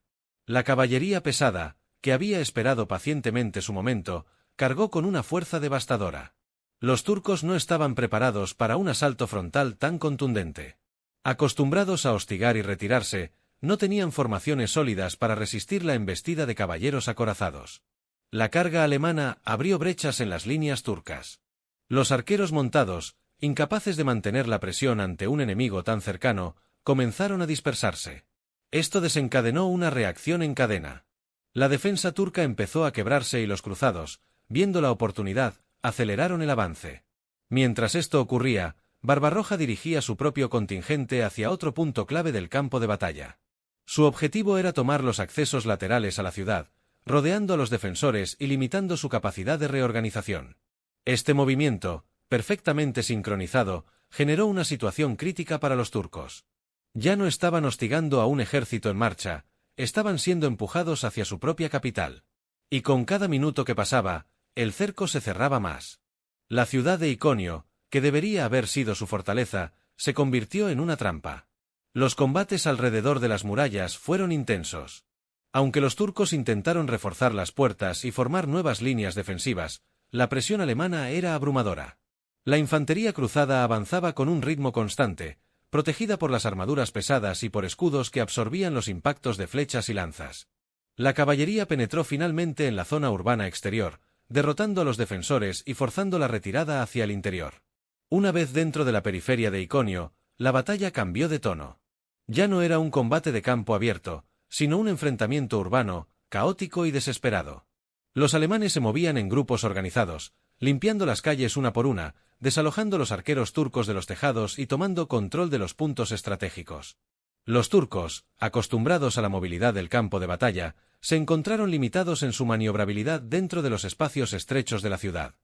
La caballería pesada, que había esperado pacientemente su momento, cargó con una fuerza devastadora. Los turcos no estaban preparados para un asalto frontal tan contundente. Acostumbrados a hostigar y retirarse, no tenían formaciones sólidas para resistir la embestida de caballeros acorazados. La carga alemana abrió brechas en las líneas turcas. Los arqueros montados, incapaces de mantener la presión ante un enemigo tan cercano, comenzaron a dispersarse. Esto desencadenó una reacción en cadena. La defensa turca empezó a quebrarse y los cruzados, viendo la oportunidad, aceleraron el avance. Mientras esto ocurría, Barbarroja dirigía su propio contingente hacia otro punto clave del campo de batalla. Su objetivo era tomar los accesos laterales a la ciudad, rodeando a los defensores y limitando su capacidad de reorganización. Este movimiento, perfectamente sincronizado, generó una situación crítica para los turcos. Ya no estaban hostigando a un ejército en marcha, estaban siendo empujados hacia su propia capital. Y con cada minuto que pasaba, el cerco se cerraba más. La ciudad de Iconio, que debería haber sido su fortaleza, se convirtió en una trampa. Los combates alrededor de las murallas fueron intensos. Aunque los turcos intentaron reforzar las puertas y formar nuevas líneas defensivas, la presión alemana era abrumadora. La infantería cruzada avanzaba con un ritmo constante, protegida por las armaduras pesadas y por escudos que absorbían los impactos de flechas y lanzas. La caballería penetró finalmente en la zona urbana exterior, derrotando a los defensores y forzando la retirada hacia el interior. Una vez dentro de la periferia de Iconio, la batalla cambió de tono. Ya no era un combate de campo abierto, sino un enfrentamiento urbano, caótico y desesperado. Los alemanes se movían en grupos organizados, limpiando las calles una por una, desalojando los arqueros turcos de los tejados y tomando control de los puntos estratégicos. Los turcos, acostumbrados a la movilidad del campo de batalla, se encontraron limitados en su maniobrabilidad dentro de los espacios estrechos de la ciudad.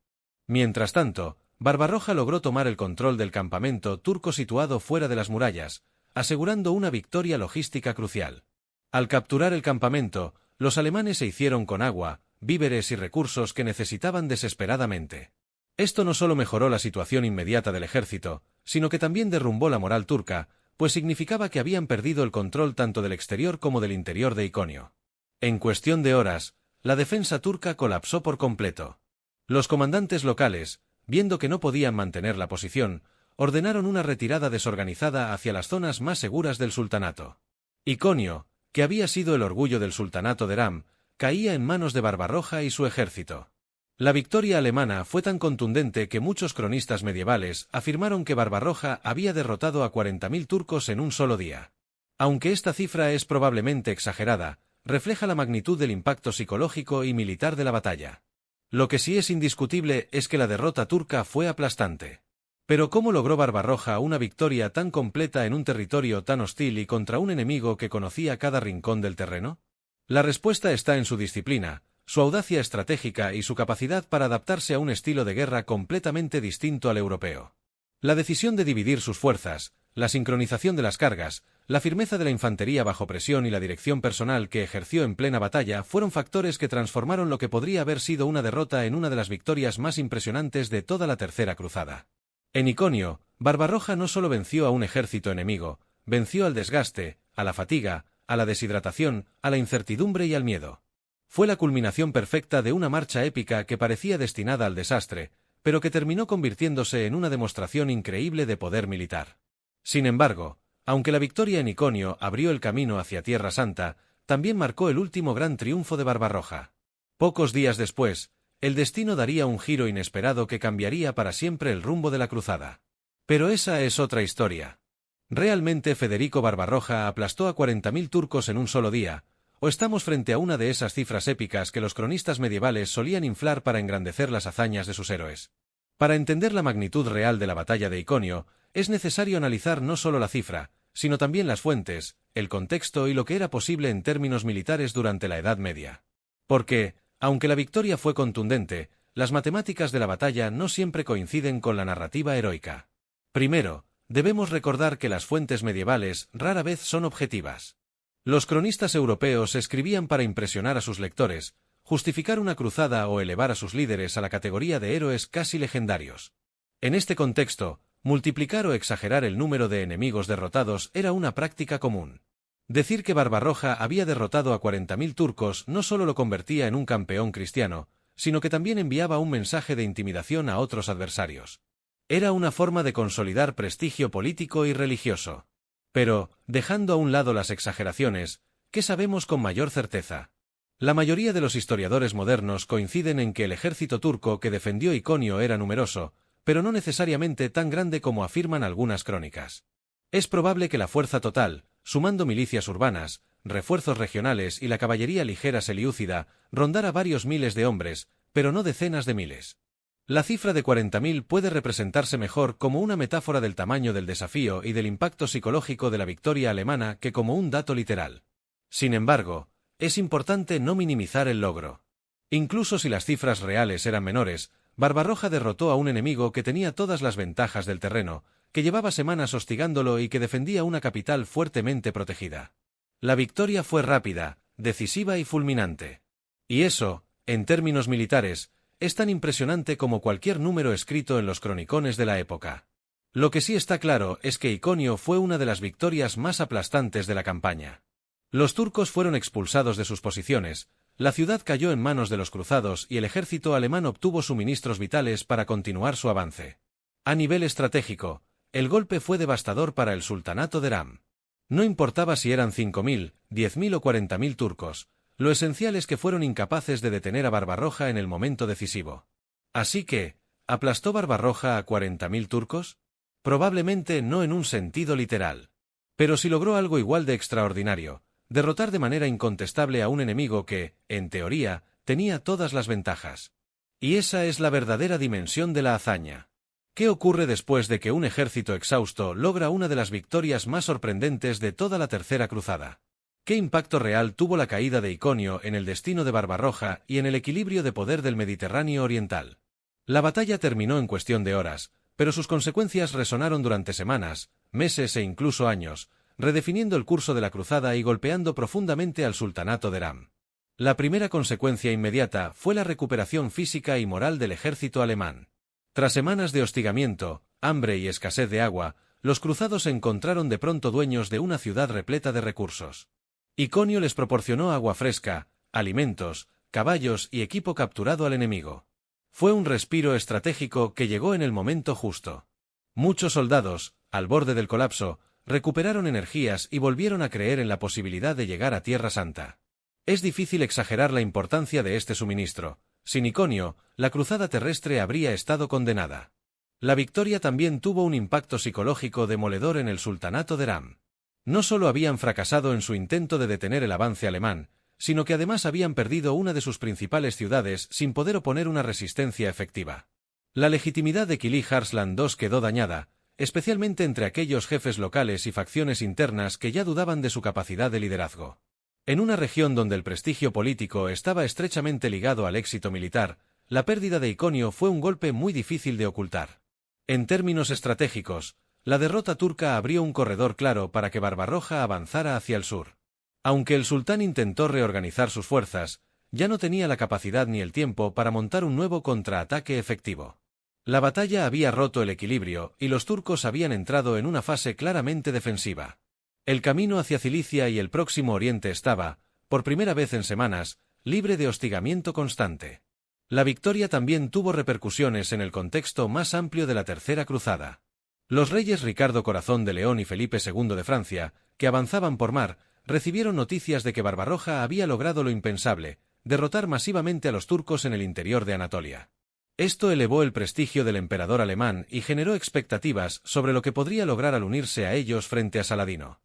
Mientras tanto, Barbarroja logró tomar el control del campamento turco situado fuera de las murallas, asegurando una victoria logística crucial. Al capturar el campamento, los alemanes se hicieron con agua, víveres y recursos que necesitaban desesperadamente. Esto no solo mejoró la situación inmediata del ejército, sino que también derrumbó la moral turca, pues significaba que habían perdido el control tanto del exterior como del interior de Iconio. En cuestión de horas, la defensa turca colapsó por completo. Los comandantes locales, viendo que no podían mantener la posición, ordenaron una retirada desorganizada hacia las zonas más seguras del sultanato. Iconio, que había sido el orgullo del sultanato de Eram, caía en manos de Barbarroja y su ejército. La victoria alemana fue tan contundente que muchos cronistas medievales afirmaron que Barbarroja había derrotado a 40.000 turcos en un solo día. Aunque esta cifra es probablemente exagerada, refleja la magnitud del impacto psicológico y militar de la batalla. Lo que sí es indiscutible es que la derrota turca fue aplastante. Pero ¿cómo logró Barbarroja una victoria tan completa en un territorio tan hostil y contra un enemigo que conocía cada rincón del terreno? La respuesta está en su disciplina, su audacia estratégica y su capacidad para adaptarse a un estilo de guerra completamente distinto al europeo. La decisión de dividir sus fuerzas, la sincronización de las cargas, la firmeza de la infantería bajo presión y la dirección personal que ejerció en plena batalla fueron factores que transformaron lo que podría haber sido una derrota en una de las victorias más impresionantes de toda la Tercera Cruzada. En Iconio, Barbarroja no solo venció a un ejército enemigo, venció al desgaste, a la fatiga, a la deshidratación, a la incertidumbre y al miedo. Fue la culminación perfecta de una marcha épica que parecía destinada al desastre, pero que terminó convirtiéndose en una demostración increíble de poder militar. Sin embargo, aunque la victoria en Iconio abrió el camino hacia Tierra Santa, también marcó el último gran triunfo de Barbarroja. Pocos días después, el destino daría un giro inesperado que cambiaría para siempre el rumbo de la cruzada. Pero esa es otra historia. ¿Realmente Federico Barbarroja aplastó a 40.000 turcos en un solo día, o estamos frente a una de esas cifras épicas que los cronistas medievales solían inflar para engrandecer las hazañas de sus héroes? Para entender la magnitud real de la batalla de Iconio, es necesario analizar no solo la cifra, sino también las fuentes, el contexto y lo que era posible en términos militares durante la Edad Media. Porque, aunque la victoria fue contundente, las matemáticas de la batalla no siempre coinciden con la narrativa heroica. Primero, debemos recordar que las fuentes medievales rara vez son objetivas. Los cronistas europeos escribían para impresionar a sus lectores, justificar una cruzada o elevar a sus líderes a la categoría de héroes casi legendarios. En este contexto, multiplicar o exagerar el número de enemigos derrotados era una práctica común. Decir que Barbarroja había derrotado a 40.000 turcos no solo lo convertía en un campeón cristiano, sino que también enviaba un mensaje de intimidación a otros adversarios. Era una forma de consolidar prestigio político y religioso. Pero, dejando a un lado las exageraciones, ¿qué sabemos con mayor certeza? La mayoría de los historiadores modernos coinciden en que el ejército turco que defendió Iconio era numeroso, pero no necesariamente tan grande como afirman algunas crónicas. Es probable que la fuerza total, sumando milicias urbanas, refuerzos regionales y la caballería ligera selyúcida, rondara varios miles de hombres, pero no decenas de miles. La cifra de 40.000 puede representarse mejor como una metáfora del tamaño del desafío y del impacto psicológico de la victoria alemana que como un dato literal. Sin embargo, es importante no minimizar el logro. Incluso si las cifras reales eran menores, Barbarroja derrotó a un enemigo que tenía todas las ventajas del terreno, que llevaba semanas hostigándolo y que defendía una capital fuertemente protegida. La victoria fue rápida, decisiva y fulminante. Y eso, en términos militares, es tan impresionante como cualquier número escrito en los cronicones de la época. Lo que sí está claro es que Iconio fue una de las victorias más aplastantes de la campaña. Los turcos fueron expulsados de sus posiciones, la ciudad cayó en manos de los cruzados y el ejército alemán obtuvo suministros vitales para continuar su avance. A nivel estratégico, el golpe fue devastador para el sultanato de Eram. No importaba si eran 5.000, 10.000 o 40.000 turcos, lo esencial es que fueron incapaces de detener a Barbarroja en el momento decisivo. Así que, ¿aplastó Barbarroja a 40.000 turcos? Probablemente no en un sentido literal. Pero sí logró algo igual de extraordinario, derrotar de manera incontestable a un enemigo que, en teoría, tenía todas las ventajas. Y esa es la verdadera dimensión de la hazaña. ¿Qué ocurre después de que un ejército exhausto logra una de las victorias más sorprendentes de toda la Tercera Cruzada? ¿Qué impacto real tuvo la caída de Iconio en el destino de Barbarroja y en el equilibrio de poder del Mediterráneo oriental? La batalla terminó en cuestión de horas, pero sus consecuencias resonaron durante semanas, meses e incluso años, redefiniendo el curso de la cruzada y golpeando profundamente al sultanato de Eram. La primera consecuencia inmediata fue la recuperación física y moral del ejército alemán. Tras semanas de hostigamiento, hambre y escasez de agua, los cruzados se encontraron de pronto dueños de una ciudad repleta de recursos. Iconio les proporcionó agua fresca, alimentos, caballos y equipo capturado al enemigo. Fue un respiro estratégico que llegó en el momento justo. Muchos soldados, al borde del colapso, recuperaron energías y volvieron a creer en la posibilidad de llegar a Tierra Santa. Es difícil exagerar la importancia de este suministro. Sin Iconio, la cruzada terrestre habría estado condenada. La victoria también tuvo un impacto psicológico demoledor en el sultanato de Eram. No solo habían fracasado en su intento de detener el avance alemán, sino que además habían perdido una de sus principales ciudades sin poder oponer una resistencia efectiva. La legitimidad de Kilij Arslan II quedó dañada, especialmente entre aquellos jefes locales y facciones internas que ya dudaban de su capacidad de liderazgo. En una región donde el prestigio político estaba estrechamente ligado al éxito militar, la pérdida de Iconio fue un golpe muy difícil de ocultar. En términos estratégicos, la derrota turca abrió un corredor claro para que Barbarroja avanzara hacia el sur. Aunque el sultán intentó reorganizar sus fuerzas, ya no tenía la capacidad ni el tiempo para montar un nuevo contraataque efectivo. La batalla había roto el equilibrio y los turcos habían entrado en una fase claramente defensiva. El camino hacia Cilicia y el Próximo Oriente estaba, por primera vez en semanas, libre de hostigamiento constante. La victoria también tuvo repercusiones en el contexto más amplio de la Tercera Cruzada. Los reyes Ricardo Corazón de León y Felipe II de Francia, que avanzaban por mar, recibieron noticias de que Barbarroja había logrado lo impensable, derrotar masivamente a los turcos en el interior de Anatolia. Esto elevó el prestigio del emperador alemán y generó expectativas sobre lo que podría lograr al unirse a ellos frente a Saladino.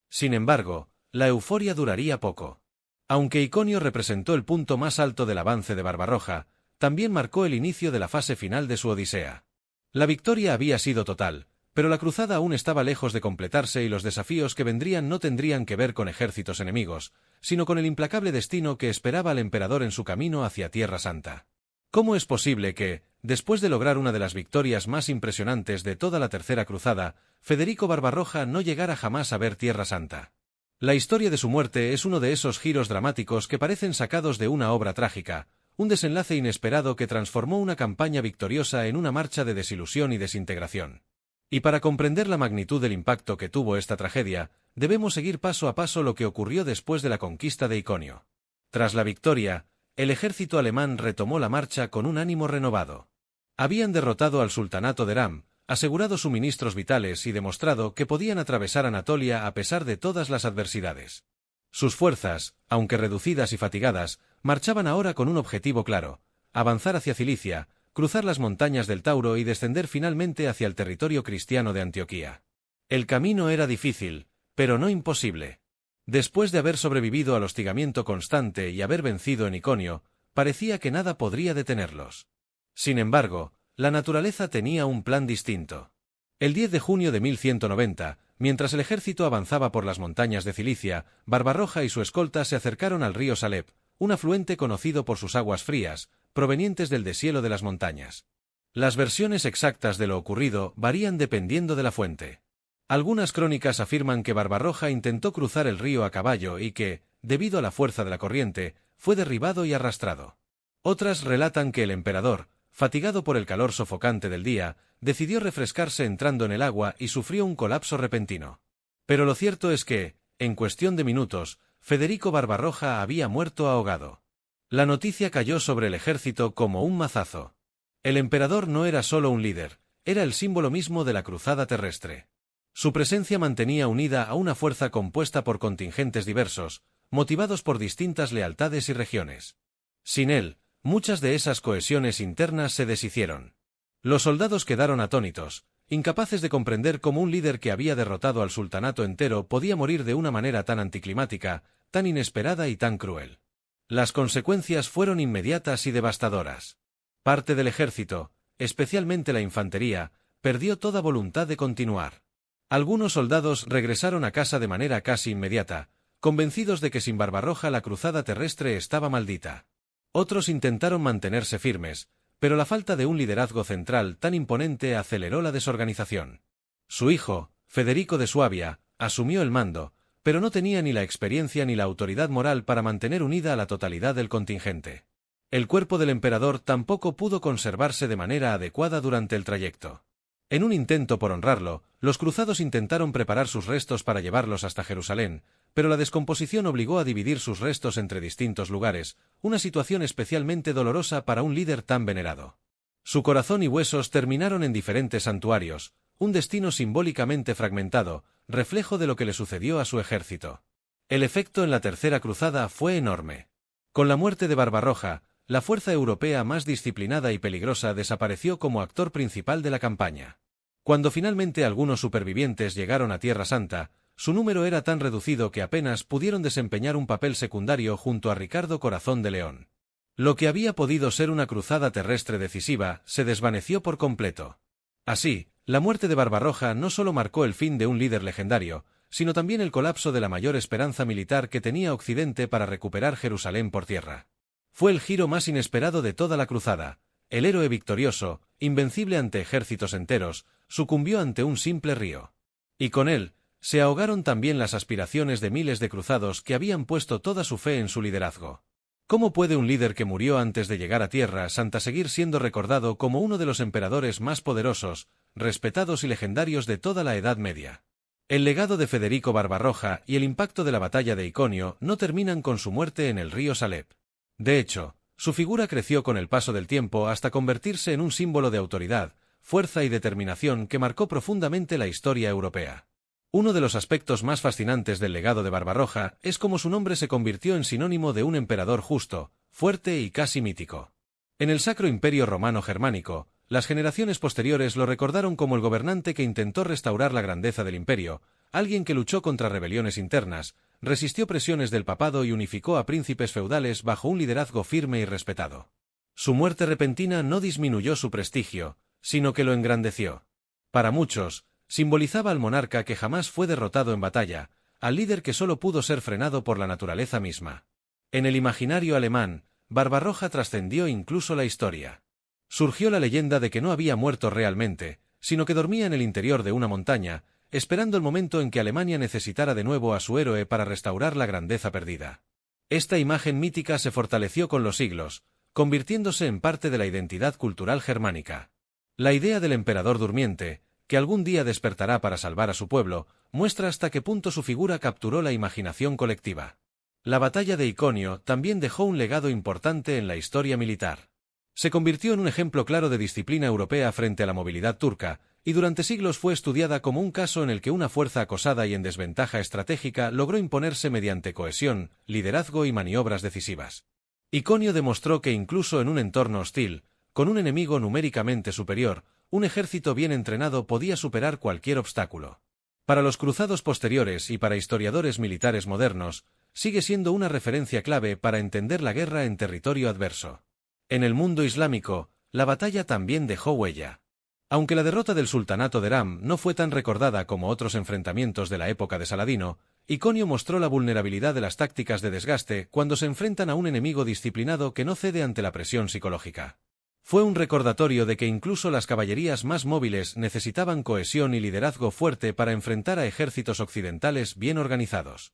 Sin embargo, la euforia duraría poco. Aunque Iconio representó el punto más alto del avance de Barbarroja, también marcó el inicio de la fase final de su odisea. La victoria había sido total, pero la cruzada aún estaba lejos de completarse y los desafíos que vendrían no tendrían que ver con ejércitos enemigos, sino con el implacable destino que esperaba al emperador en su camino hacia Tierra Santa. ¿Cómo es posible que, después de lograr una de las victorias más impresionantes de toda la Tercera Cruzada, Federico Barbarroja no llegara jamás a ver Tierra Santa? La historia de su muerte es uno de esos giros dramáticos que parecen sacados de una obra trágica, un desenlace inesperado que transformó una campaña victoriosa en una marcha de desilusión y desintegración. Y para comprender la magnitud del impacto que tuvo esta tragedia, debemos seguir paso a paso lo que ocurrió después de la conquista de Iconio. Tras la victoria, el ejército alemán retomó la marcha con un ánimo renovado. Habían derrotado al sultanato de Eram, asegurado suministros vitales y demostrado que podían atravesar Anatolia a pesar de todas las adversidades. Sus fuerzas, aunque reducidas y fatigadas, marchaban ahora con un objetivo claro: avanzar hacia Cilicia, cruzar las montañas del Tauro y descender finalmente hacia el territorio cristiano de Antioquía. El camino era difícil, pero no imposible. Después de haber sobrevivido al hostigamiento constante y haber vencido en Iconio, parecía que nada podría detenerlos. Sin embargo, la naturaleza tenía un plan distinto. El 10 de junio de 1190, mientras el ejército avanzaba por las montañas de Cilicia, Barbarroja y su escolta se acercaron al río Salep, un afluente conocido por sus aguas frías, provenientes del deshielo de las montañas. Las versiones exactas de lo ocurrido varían dependiendo de la fuente. Algunas crónicas afirman que Barbarroja intentó cruzar el río a caballo y que, debido a la fuerza de la corriente, fue derribado y arrastrado. Otras relatan que el emperador, fatigado por el calor sofocante del día, decidió refrescarse entrando en el agua y sufrió un colapso repentino. Pero lo cierto es que, en cuestión de minutos, Federico Barbarroja había muerto ahogado. La noticia cayó sobre el ejército como un mazazo. El emperador no era solo un líder, era el símbolo mismo de la cruzada terrestre. Su presencia mantenía unida a una fuerza compuesta por contingentes diversos, motivados por distintas lealtades y regiones. Sin él, muchas de esas cohesiones internas se deshicieron. Los soldados quedaron atónitos, incapaces de comprender cómo un líder que había derrotado al sultanato entero podía morir de una manera tan anticlimática, tan inesperada y tan cruel. Las consecuencias fueron inmediatas y devastadoras. Parte del ejército, especialmente la infantería, perdió toda voluntad de continuar. Algunos soldados regresaron a casa de manera casi inmediata, convencidos de que sin Barbarroja la cruzada terrestre estaba maldita. Otros intentaron mantenerse firmes, pero la falta de un liderazgo central tan imponente aceleró la desorganización. Su hijo, Federico de Suabia, asumió el mando, pero no tenía ni la experiencia ni la autoridad moral para mantener unida a la totalidad del contingente. El cuerpo del emperador tampoco pudo conservarse de manera adecuada durante el trayecto. En un intento por honrarlo, los cruzados intentaron preparar sus restos para llevarlos hasta Jerusalén, pero la descomposición obligó a dividir sus restos entre distintos lugares, una situación especialmente dolorosa para un líder tan venerado. Su corazón y huesos terminaron en diferentes santuarios, un destino simbólicamente fragmentado, reflejo de lo que le sucedió a su ejército. El efecto en la Tercera Cruzada fue enorme. Con la muerte de Barbarroja, la fuerza europea más disciplinada y peligrosa desapareció como actor principal de la campaña. Cuando finalmente algunos supervivientes llegaron a Tierra Santa, su número era tan reducido que apenas pudieron desempeñar un papel secundario junto a Ricardo Corazón de León. Lo que había podido ser una cruzada terrestre decisiva se desvaneció por completo. Así, la muerte de Barbarroja no solo marcó el fin de un líder legendario, sino también el colapso de la mayor esperanza militar que tenía Occidente para recuperar Jerusalén por tierra. Fue el giro más inesperado de toda la cruzada. El héroe victorioso, invencible ante ejércitos enteros, sucumbió ante un simple río. Y con él, se ahogaron también las aspiraciones de miles de cruzados que habían puesto toda su fe en su liderazgo. ¿Cómo puede un líder que murió antes de llegar a Tierra Santa seguir siendo recordado como uno de los emperadores más poderosos, respetados y legendarios de toda la Edad Media? El legado de Federico Barbarroja y el impacto de la batalla de Iconio no terminan con su muerte en el río Salep. De hecho, su figura creció con el paso del tiempo hasta convertirse en un símbolo de autoridad, fuerza y determinación que marcó profundamente la historia europea. Uno de los aspectos más fascinantes del legado de Barbarroja es cómo su nombre se convirtió en sinónimo de un emperador justo, fuerte y casi mítico. En el Sacro Imperio Romano Germánico, las generaciones posteriores lo recordaron como el gobernante que intentó restaurar la grandeza del imperio, alguien que luchó contra rebeliones internas, resistió presiones del papado y unificó a príncipes feudales bajo un liderazgo firme y respetado. Su muerte repentina no disminuyó su prestigio, sino que lo engrandeció. Para muchos, simbolizaba al monarca que jamás fue derrotado en batalla, al líder que solo pudo ser frenado por la naturaleza misma. En el imaginario alemán, Barbarroja trascendió incluso la historia. Surgió la leyenda de que no había muerto realmente, sino que dormía en el interior de una montaña, esperando el momento en que Alemania necesitara de nuevo a su héroe para restaurar la grandeza perdida. Esta imagen mítica se fortaleció con los siglos, convirtiéndose en parte de la identidad cultural germánica. La idea del emperador durmiente, que algún día despertará para salvar a su pueblo, muestra hasta qué punto su figura capturó la imaginación colectiva. La batalla de Iconio también dejó un legado importante en la historia militar. Se convirtió en un ejemplo claro de disciplina europea frente a la movilidad turca, y durante siglos fue estudiada como un caso en el que una fuerza acosada y en desventaja estratégica logró imponerse mediante cohesión, liderazgo y maniobras decisivas. Iconio demostró que incluso en un entorno hostil, con un enemigo numéricamente superior, un ejército bien entrenado podía superar cualquier obstáculo. Para los cruzados posteriores y para historiadores militares modernos, sigue siendo una referencia clave para entender la guerra en territorio adverso. En el mundo islámico, la batalla también dejó huella. Aunque la derrota del sultanato de Eram no fue tan recordada como otros enfrentamientos de la época de Saladino, Iconio mostró la vulnerabilidad de las tácticas de desgaste cuando se enfrentan a un enemigo disciplinado que no cede ante la presión psicológica. Fue un recordatorio de que incluso las caballerías más móviles necesitaban cohesión y liderazgo fuerte para enfrentar a ejércitos occidentales bien organizados.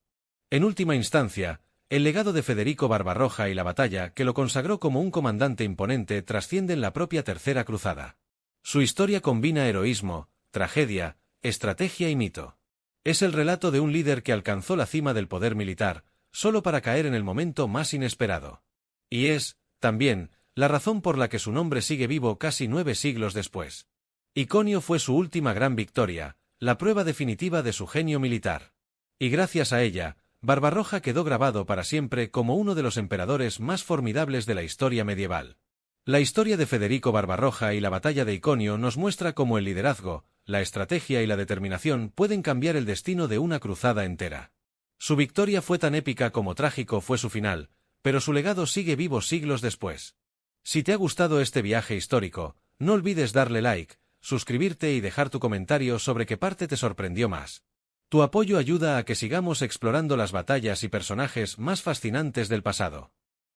En última instancia, el legado de Federico Barbarroja y la batalla que lo consagró como un comandante imponente trascienden la propia Tercera Cruzada. Su historia combina heroísmo, tragedia, estrategia y mito. Es el relato de un líder que alcanzó la cima del poder militar, solo para caer en el momento más inesperado. Y es, también, la razón por la que su nombre sigue vivo casi 9 siglos después. Iconio fue su última gran victoria, la prueba definitiva de su genio militar. Y gracias a ella, Barbarroja quedó grabado para siempre como uno de los emperadores más formidables de la historia medieval. La historia de Federico Barbarroja y la batalla de Iconio nos muestra cómo el liderazgo, la estrategia y la determinación pueden cambiar el destino de una cruzada entera. Su victoria fue tan épica como trágico fue su final, pero su legado sigue vivo siglos después. Si te ha gustado este viaje histórico, no olvides darle like, suscribirte y dejar tu comentario sobre qué parte te sorprendió más. Tu apoyo ayuda a que sigamos explorando las batallas y personajes más fascinantes del pasado.